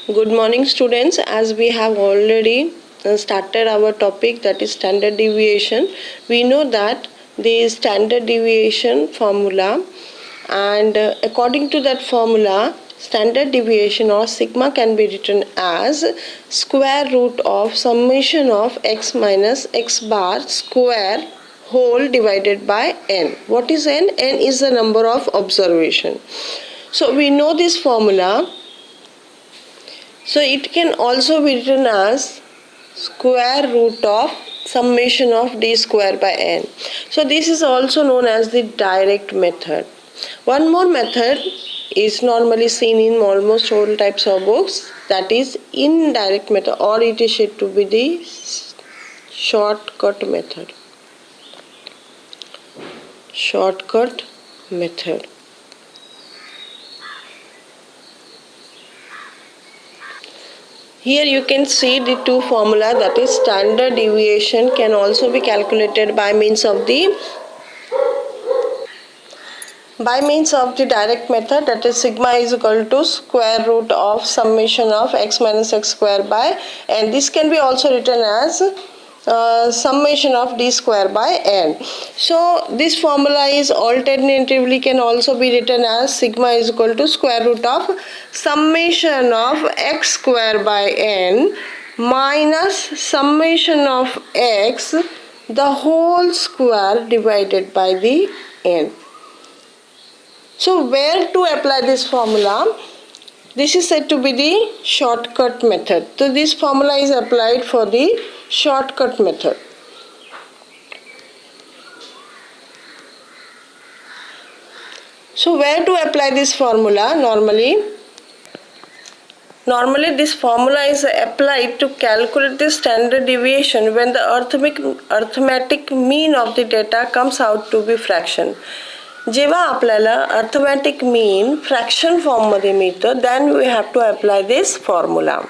Good morning, students. As we have already started our topic, that is standard deviation, we know that the standard deviation formula, and according to that formula, standard deviation or sigma can be written as square root of summation of x minus x bar square whole divided by n. What is n? N is the number of observation. So we know this formula. So it can also be written as square root of summation of d square by n. So this is also known as the direct method. One more method is normally seen in almost all types of books, that is indirect method, or it is said to be the shortcut method. Shortcut method. Here you can see the two formula, that is standard deviation can also be calculated by means of the direct method, that is sigma is equal to square root of summation of x minus x square by n. This can be also written as summation of d square by n. So this formula is alternatively can also be written as sigma is equal to square root of summation of x square by n minus summation of x the whole square divided by the n. So where to apply this formula? This is said to be the shortcut method. So this formula is applied for the shortcut method. So where to apply this formula? Normally this formula is applied to calculate the standard deviation when the arithmetic mean of the data comes out to be fraction. जेव्हा आपल्याला arithmetic mean fraction फॉर्ममध्ये मिळतं, then we have to apply this formula.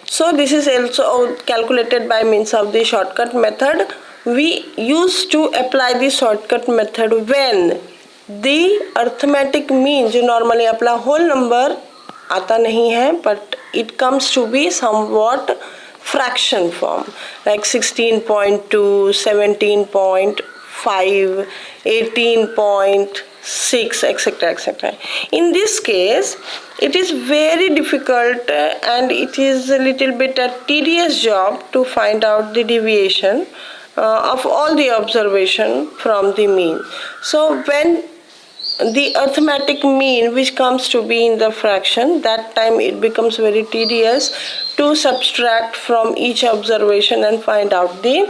So this is also calculated by means of the shortcut method. We used to apply the shortcut method when the arithmetic mean, जो normally अपना whole number आता नहीं है, but it comes to be somewhat fraction form, like 16.2, 17.5, 18.6, etc., etc. In this case, it is very difficult and it is a little bit a tedious job to find out the deviation of all the observation from the mean. So when the arithmetic mean which comes to be in the fraction, that time it becomes very tedious to subtract from each observation and find out the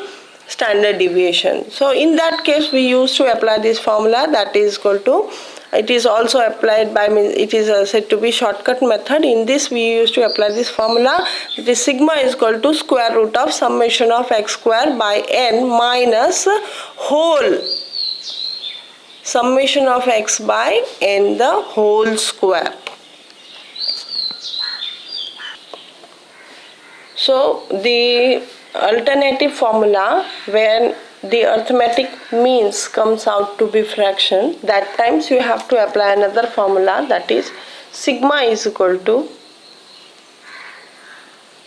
standard deviation. So in that case we used to apply this formula, that is equal to, it is also applied by, it is said to be shortcut method. In this we used to apply this formula, the sigma is equal to square root of summation of x square by n minus whole summation of x by n the whole square. So the alternative formula when the arithmetic means comes out to be fraction, that times you have to apply another formula, that is sigma is equal to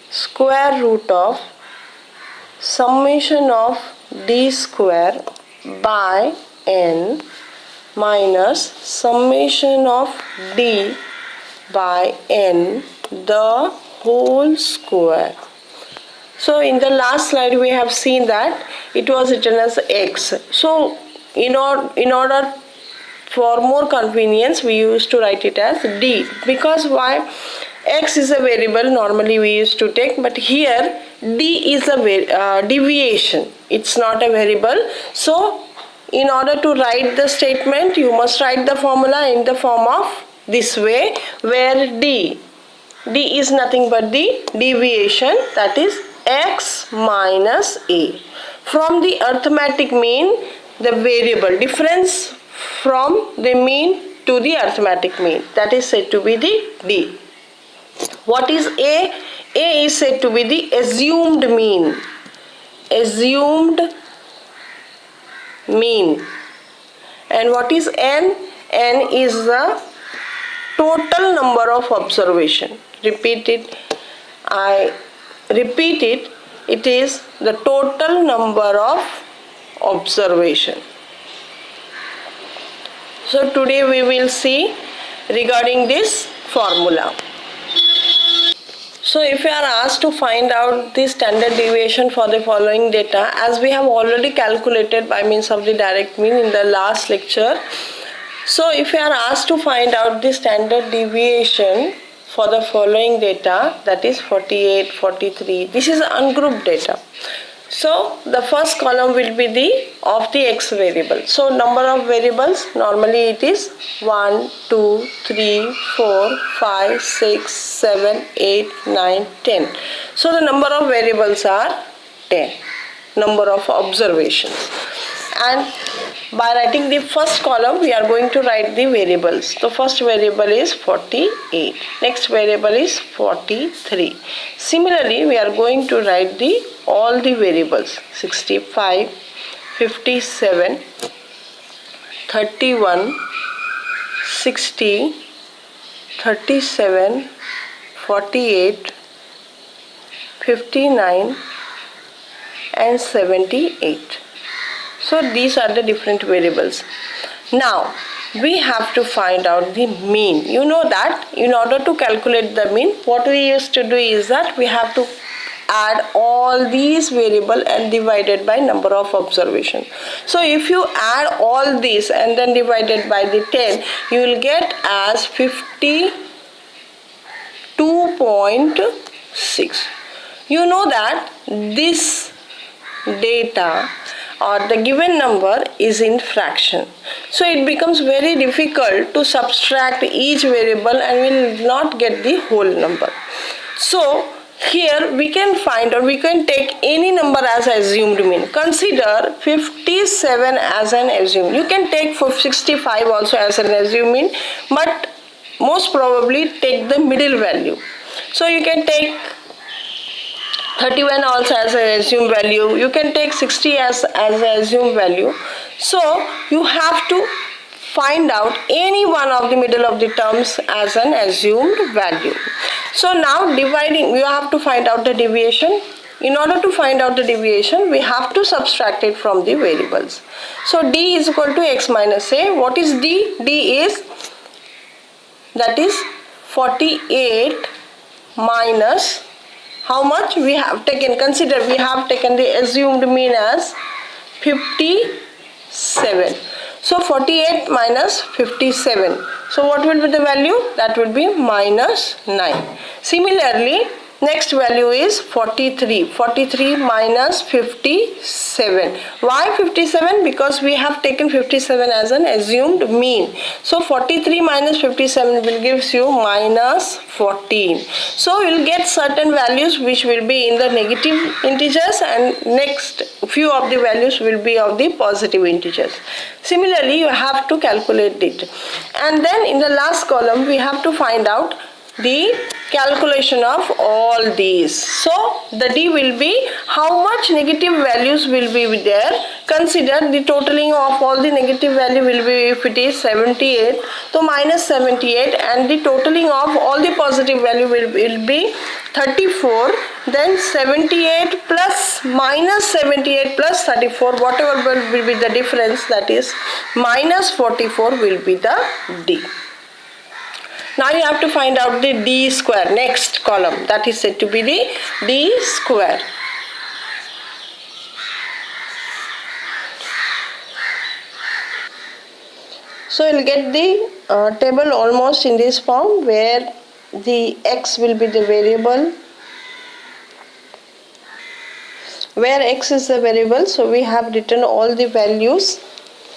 square root of summation of d square by n minus summation of d by n the whole square. So in the last slide we have seen that it was written as x. So in order for more convenience we used to write it as d, because why? X is a variable normally we used to take, but here d is a deviation, it's not a variable. So in order to write the statement you must write the formula in the form of this way, where d is nothing but the deviation, that is x minus a. From the arithmetic mean, the variable difference from the mean to the arithmetic mean, that is said to be the d. What is a? A is said to be the assumed mean. Assumed mean. And what is n? N is the total number of observation. repeat it. I repeat it. It is the total number of observation. So today we will see regarding this formula. So if you are asked to find out the standard deviation for the following data, as we have already calculated by means of the direct mean in the last lecture. So if you are asked to find out the standard deviation for the following data, that is 48, 43, this is ungrouped data. So the first column will be the of the x variable. So number of variables, normally it is 1, 2, 3, 4, 5, 6, 7, 8, 9, 10. So the number of variables are 10. Number of observations. And by writing the first column, we are going to write the variables. The first variable is 48. Next variable is 43. Similarly, we are going to write all the variables 65, 57, 31, 60, 37, 48, 59 and 78. So these are the different variables. Now we have to find out the mean. You know that in order to calculate the mean, what we used to do is that we have to add all these variables and divided by number of observation. So if you add all these and then divided by the 10, you will get as 52.6. You know that this data or the given number is in fraction. So it becomes very difficult to subtract each variable and we will not get the whole number. So here we can find or we can take any number as assumed mean. Consider 57 as an assumed. You can take 65 also as an assumed mean, but most probably take the middle value. So you can take 31 also as an assumed value. You can take 60 as an assumed value. So you have to find out any one of the middle of the terms as an assumed value. So now dividing, you have to find out the deviation. In order to find out the deviation, we have to subtract it from the variables. So d is equal to x minus a. What is d? D is, that is 48 minus how much we have taken. Consider we have taken the assumed mean as 57. So 48 minus 57. So what will be the value? That will be minus 9. Similarly, next value is 43. 43 minus 57. Why 57? Because we have taken 57 as an assumed mean. So 43 minus 57 will give you minus 14. So we will get certain values which will be in the negative integers and next few of the values will be of the positive integers. Similarly, you have to calculate it. And then in the last column, we have to find out the calculation of all these. So the d will be how much negative values will be there. Consider the totaling of all the negative value will be, if it is 78, so minus 78, and the totaling of all the positive value will be 34. Then 78 plus minus 78 plus 34, whatever will be the difference, that is minus 44 will be the d. Now you have to find out the d square, next column, that is said to be the d square. So you will get the table almost in this form, where the x will be the variable, where x is the variable. So we have written all the values,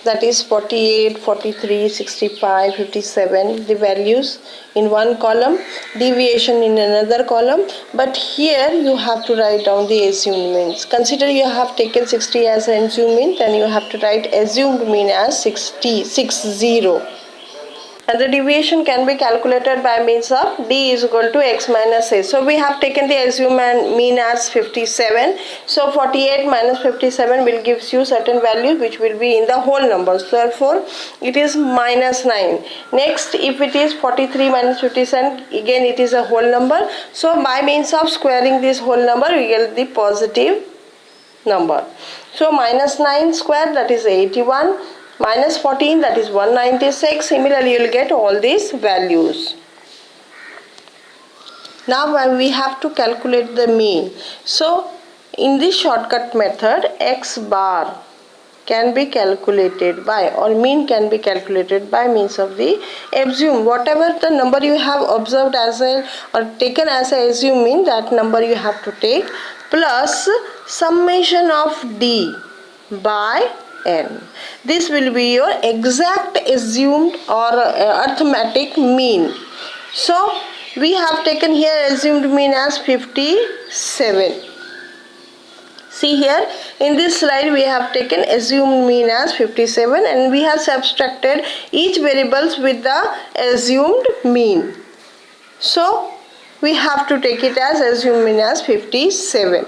that is 48, 43, 65, 57, the values in one column, deviation in another column. But here you have to write down the assumed means. Consider you have taken 60 as an assumed mean, then you have to write assumed mean as 60. and the deviation can be calculated by means of d is equal to x minus a. So we have taken the assumed mean as 57. So 48 minus 57 will give you certain value which will be in the whole numbers. Therefore, it is minus 9. Next, if it is 43 minus 57, again it is a whole number. So by means of squaring this whole number, we get the positive number. So minus 9 square, that is 81. Minus 14, that is 196. Similarly, you will get all these values. Now we have to calculate the mean. So in this shortcut method, x bar can be calculated by, or mean can be calculated by means of the assume. Whatever the number you have observed as a or taken as a assume mean, that number you have to take, plus summation of d by n. This will be your exact assumed or arithmetic mean. So we have taken here assumed mean as 57. See here, in this slide we have taken assumed mean as 57 and we have subtracted each variables with the assumed mean. So we have to take it as assumed mean as 57.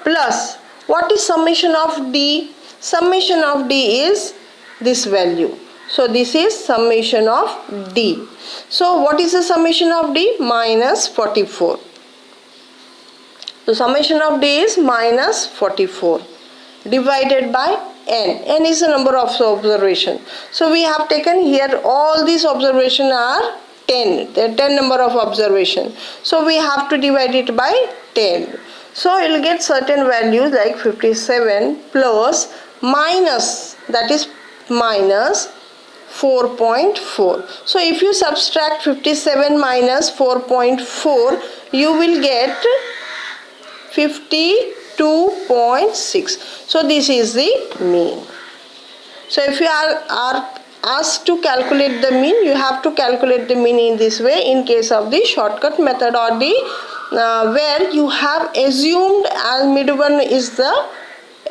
Plus, what is summation of d? Summation of d is this value. So this is summation of d. So what is the summation of d? Minus 44. So summation of d is minus 44 divided by n. N is the number of observation. So we have taken here all these observations are 10. There are 10 number of observation. So we have to divide it by 10. So you will get certain values like 57 plus minus, that is minus 4.4. So if you subtract 57 minus 4.4, you will get 52.6. So this is the mean. So if you are asked to calculate the mean, you have to calculate the mean in this way in case of the shortcut method or the where you have assumed as mid-one is the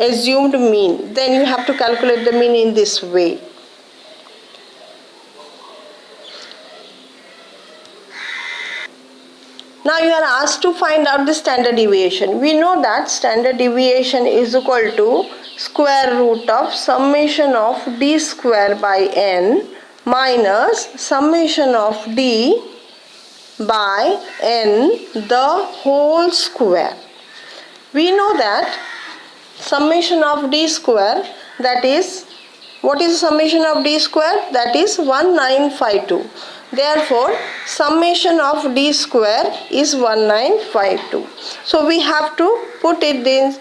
assumed mean. Then you have to calculate the mean in this way. Now you are asked to find out the standard deviation. We know that standard deviation is equal to square root of summation of d square by n minus summation of d by n the whole square. We know that summation of d square, that is, what is summation of d square? That is 1952. Therefore, summation of d square is 1952. So we have to put it in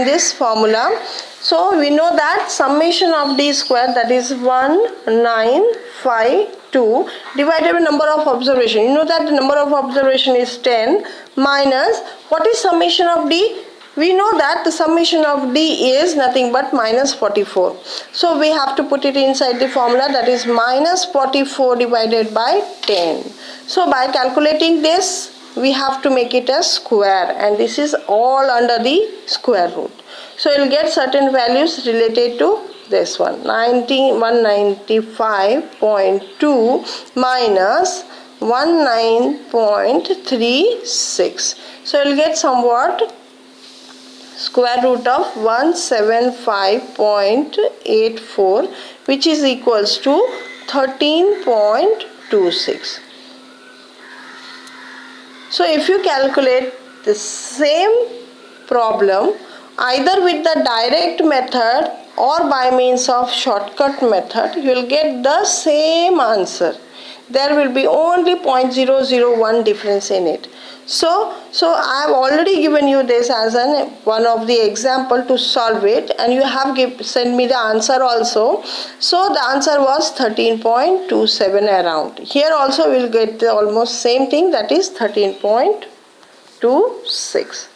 this formula. So we know that summation of d square, that is 1952 divided by number of observation. You know that the number of observation is 10 minus what is summation of d? We know that the summation of d is nothing but minus 44. So we have to put it inside the formula, that is minus 44 divided by 10. So by calculating this, we have to make it a square, and this is all under the square root. So you will get certain values related to this one, 195.2 minus 19.36. So you will get somewhat square root of 175.84, which is equals to 13.26. So if you calculate the same problem either with the direct method or by means of shortcut method, you will get the same answer. There will be only 0.001 difference in it. So I have already given you this as one of the example to solve it, and you have sent me the answer also. So the answer was 13.27 around. Here also we will get the almost same thing, that is 13.26.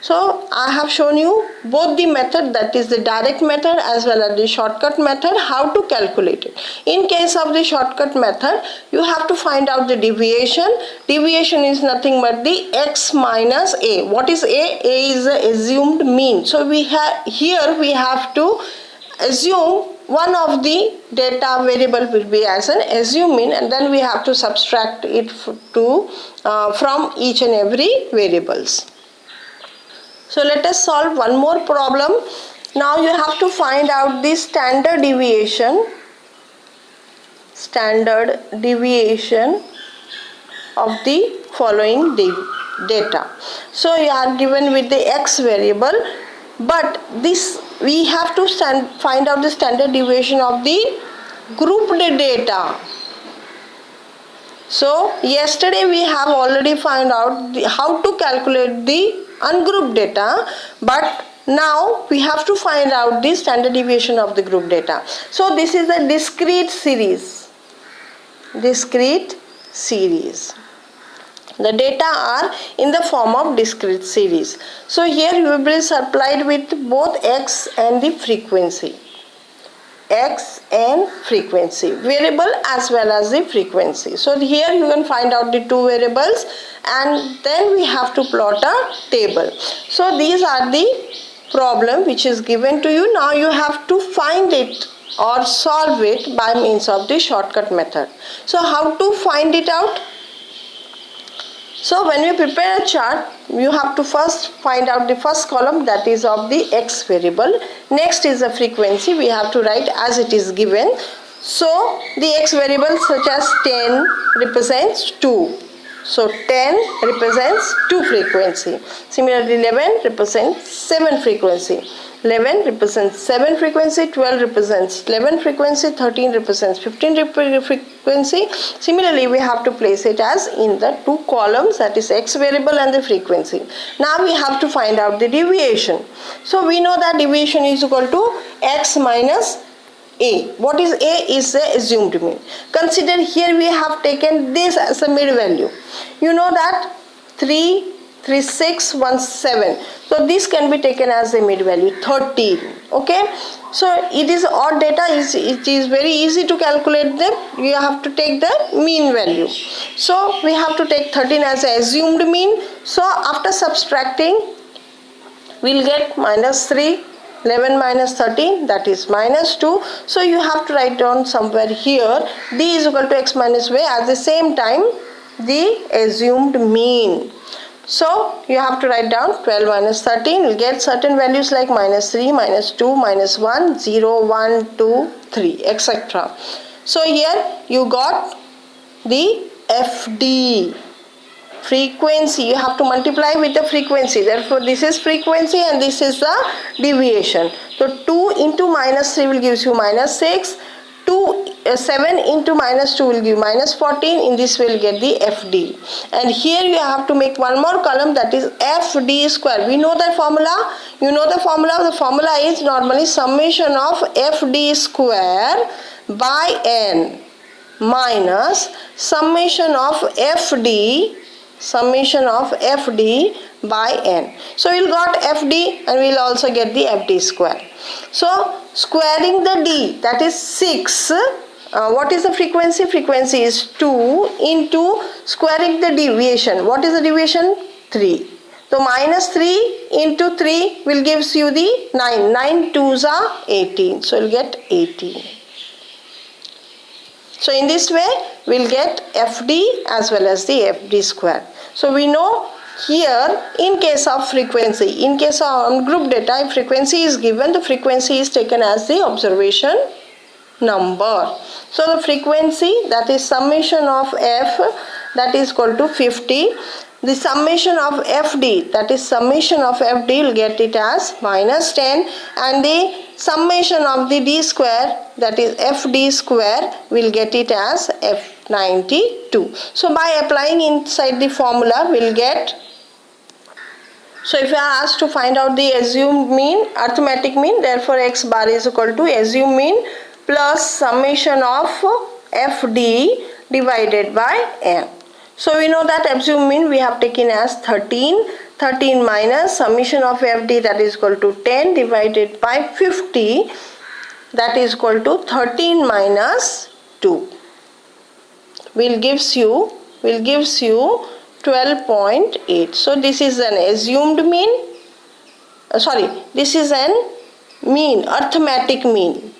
So I have shown you both the method, that is the direct method as well as the shortcut method, how to calculate it. In case of the shortcut method, you have to find out the deviation. Deviation is nothing but the x minus a. What is a? A is the assumed mean. So we have to assume one of the data variable will be as an assumed mean, and then we have to subtract it from each and every variables. So let us solve one more problem. Now you have to find out the standard deviation of the following data. So you are given with the x variable, but this we have to find out the standard deviation of the grouped data. So yesterday we have already found out how to calculate the ungrouped data, but now we have to find out the standard deviation of the group data. So this is a discrete series. The data are in the form of discrete series. So here you will be supplied with both x and the frequency. Variable as well as the frequency. So here you can find out the two variables, and then we have to plot a table. So these are the problem which is given to you. Now you have to find it or solve it by means of the shortcut method. So how to find it out? So when you prepare a chart, you have to first find out the first column, that is of the x variable. Next is the frequency. We have to write as it is given. So the x variable such as 10 represents 2. So 10 represents 2 frequency. Similarly 11 represents 7 frequency. 11 represents 7 frequency, 12 represents 11 frequency, 13 represents 15 frequency. Similarly, we have to place it as in the two columns, that is x variable and the frequency. Now we have to find out the deviation. So we know that deviation is equal to x minus a. What is a? Is the assumed mean. Consider here we have taken this as a mid value. You know that 3, 3, 6, 1, 7. So this can be taken as a mid value 13. Okay. So it is odd data. It is very easy to calculate them. You have to take the mean value. So we have to take 13 as a assumed mean. So after subtracting, we'll get minus 3. 11 minus 13, that is minus 2. So you have to write down somewhere here d is equal to x minus y, at the same time the assumed mean. So you have to write down 12 minus 13, you'll get certain values like minus 3, minus 2, minus 1, 0, 1, 2, 3, etc. So here you got the FD. Frequency, you have to multiply with the frequency. Therefore this is frequency and this is the deviation. So 2 into minus 3 will give you minus 6. 7 into minus 2 will give minus 14. In this way you will get the FD. And here you have to make one more column, that is FD square. We know that formula. You know the formula. The formula is normally summation of FD square by n minus summation of FD by n. So we'll got FD and we'll also get the FD square. So squaring the d, that is 6. What is the frequency? Frequency is 2 into squaring the deviation. What is the deviation? 3. So minus 3 into 3 will gives you the 9. 9 2s are 18. So you'll get 18. So in this way, we'll get FD as well as the FD square. So we know here in case of frequency, in case of group data, if frequency is given, the frequency is taken as the observation number. So the frequency, that is summation of F, that is equal to 50. The summation of FD, that is summation of FD, will get it as minus 10, and the summation of the D square, that is FD square, will get it as F92. So by applying inside the formula, we'll get, so if you are asked to find out the assumed mean, arithmetic mean, therefore x bar is equal to assumed mean plus summation of FD divided by n. So we know that assumed mean we have taken as 13. 13 minus summation of FD, that is equal to 10 divided by 50, that is equal to 13 minus 2. Will gives you 12.8. So this is an assumed mean. This is an mean, arithmetic mean.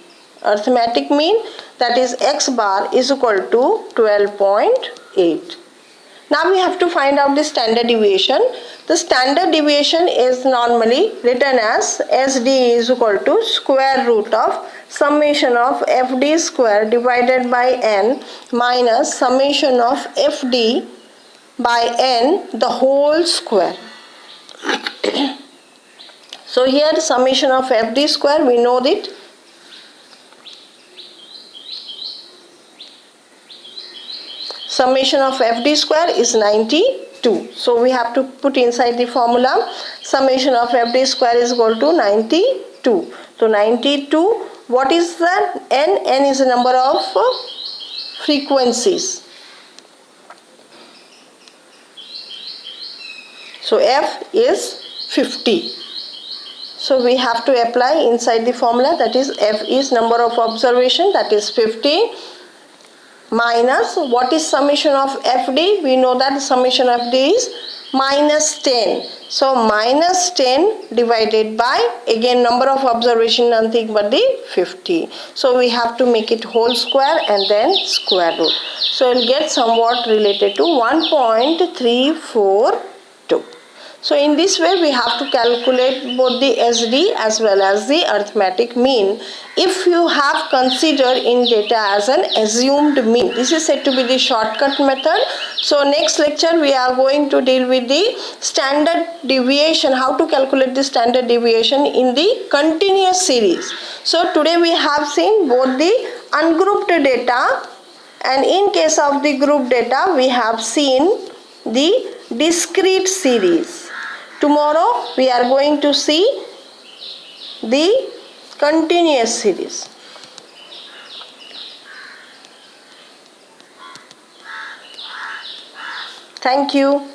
arithmetic mean, that is x bar is equal to 12.8. Now we have to find out the standard deviation. The standard deviation is normally written as SD is equal to square root of summation of FD square divided by n minus summation of FD by n the whole square. So here summation of FD square, we know that summation of FD square is 92. So we have to put inside the formula summation of FD square is equal to 92. So 92, what is the n? N is the number of frequencies. So F is 50. So we have to apply inside the formula, that is F is number of observation, that is 50, minus what is summation of FD? We know that summation of FD is minus 10. So minus 10 divided by, again number of observation nothing but the 50. So we have to make it whole square and then square root. So we'll get somewhat related to 1.342. So in this way we have to calculate both the SD as well as the arithmetic mean if you have considered in data as an assumed mean. This is said to be the shortcut method. So next lecture we are going to deal with the standard deviation, how to calculate the standard deviation in the continuous series. So today we have seen both the ungrouped data, and in case of the group data we have seen the discrete series. Tomorrow we are going to see the continuous series. Thank you.